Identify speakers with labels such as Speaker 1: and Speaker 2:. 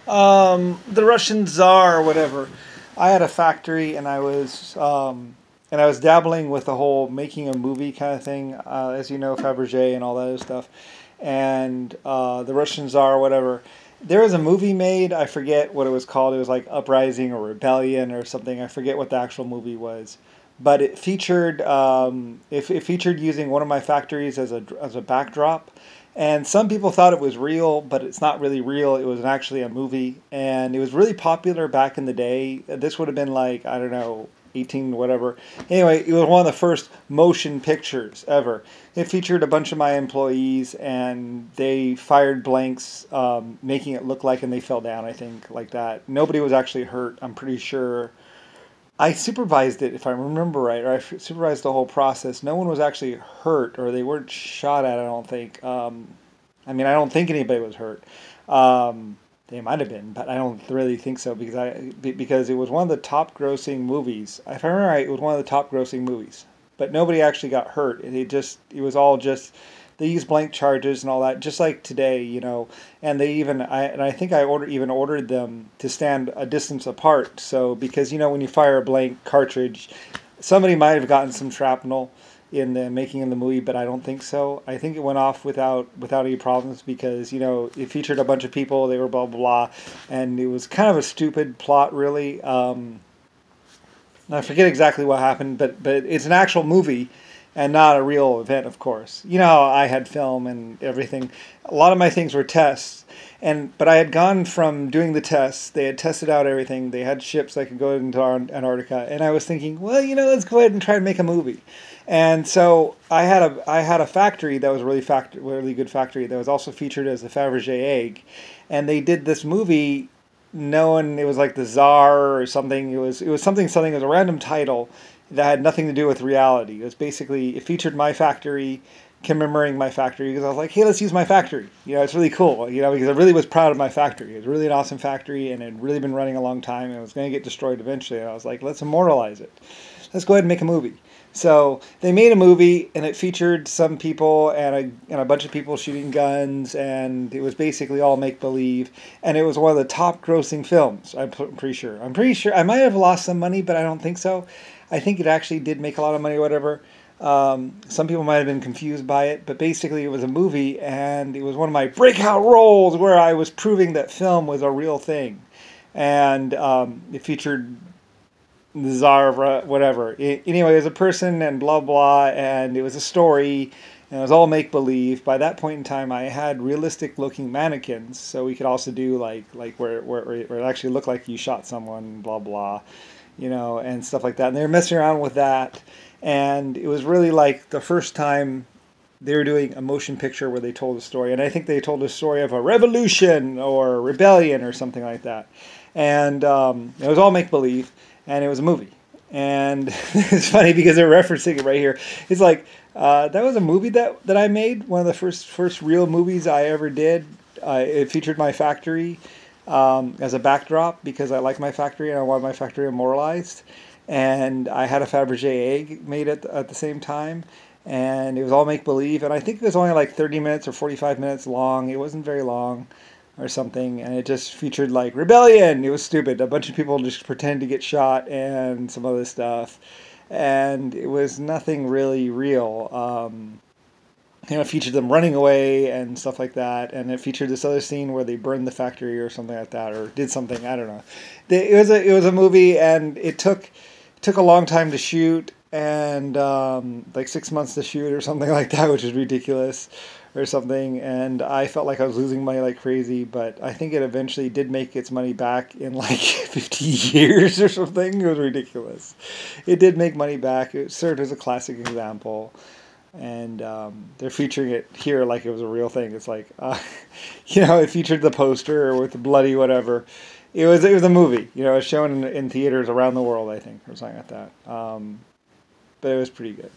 Speaker 1: The Russian Czar or whatever. I had a factory, and I was dabbling with the whole making a movie kind of thing, as you know, Fabergé and all that other stuff, and the Russian Czar or whatever. There was a movie made. I forget what it was called. It was like Uprising or Rebellion or something. I forget what the actual movie was, but it featured using one of my factories as a backdrop. And some people thought it was real, but it's not really real. It was actually a movie, and it was really popular back in the day. This would have been like, I don't know, 18 whatever. Anyway, it was one of the first motion pictures ever. It featured a bunch of my employees, and they fired blanks, making it look like, and they fell down, I think, like that. Nobody was actually hurt, I'm pretty sure. I supervised it, if I remember right, or I supervised the whole process. No one was actually hurt, or they weren't shot at, I don't think. I mean, I don't think anybody was hurt. They might have been, but I don't really think so because it was one of the top grossing movies. If I remember right, it was one of the top grossing movies. But nobody actually got hurt. It was all just they used blank charges and all that, just like today, you know. And I think I ordered them to stand a distance apart. So because you know when you fire a blank cartridge, somebody might have gotten some shrapnel in the making of the movie, but I don't think so. I think it went off without any problems because you know it featured a bunch of people. They were blah blah blah, and it was kind of a stupid plot, really. I forget exactly what happened, but it's an actual movie and not a real event, of course. You know, I had film and everything. A lot of my things were tests, but I had gone from doing the tests. They had tested out everything. They had ships that could go into Antarctica, and I was thinking, well, you know, let's go ahead and try and make a movie. And so I had a factory that was a really good factory that was also featured as the Fabergé egg, and they did this movie. Knowing it was like the Czar or something. It was something. It was a random title that had nothing to do with reality. It was basically it featured my factory, commemorating my factory because I was like, hey, let's use my factory. You know, it's really cool. You know, because I really was proud of my factory. It was really an awesome factory, and it had really been running a long time, and it was going to get destroyed eventually. And I was like, let's immortalize it. Let's go ahead and make a movie. So they made a movie, and it featured some people and a bunch of people shooting guns, and it was basically all make-believe. And it was one of the top-grossing films, I'm pretty sure. I'm pretty sure. I might have lost some money, but I don't think so. I think it actually did make a lot of money or whatever. Some people might have been confused by it, but basically it was a movie, and it was one of my breakout roles where I was proving that film was a real thing. And it featured the Czar of whatever. Anyway, it was a person and blah blah, and it was a story, and it was all make believe. By that point in time, I had realistic looking mannequins, so we could also do like where it actually looked like you shot someone, blah blah, you know, and stuff like that. And they were messing around with that, and it was really like the first time they were doing a motion picture where they told a story, and I think they told a story of a revolution or rebellion or something like that, and it was all make believe. And it was a movie. And it's funny because they're referencing it right here. It's like, that was a movie that I made, one of the first real movies I ever did. It featured my factory as a backdrop because I like my factory and I want my factory immortalized. And I had a Fabergé egg made at the same time. And it was all make-believe. And I think it was only like 30 minutes or 45 minutes long. It wasn't very long. Or something, and it just featured like rebellion. It was stupid. A bunch of people just pretend to get shot and some other stuff, and it was nothing really real. You know, it featured them running away and stuff like that, and it featured this other scene where they burned the factory or something like that, or did something. I don't know. It was a movie, and it took a long time to shoot, and like 6 months to shoot or something like that, which is ridiculous. Or something, and I felt like I was losing money like crazy, but I think it eventually did make its money back in like 50 years or something. It was ridiculous. It did make money back. It served as a classic example, and they're featuring it here like it was a real thing. It's like, you know, it featured the poster with the bloody whatever. It was a movie, you know, it was shown in theaters around the world, I think, or something like that. But it was pretty good.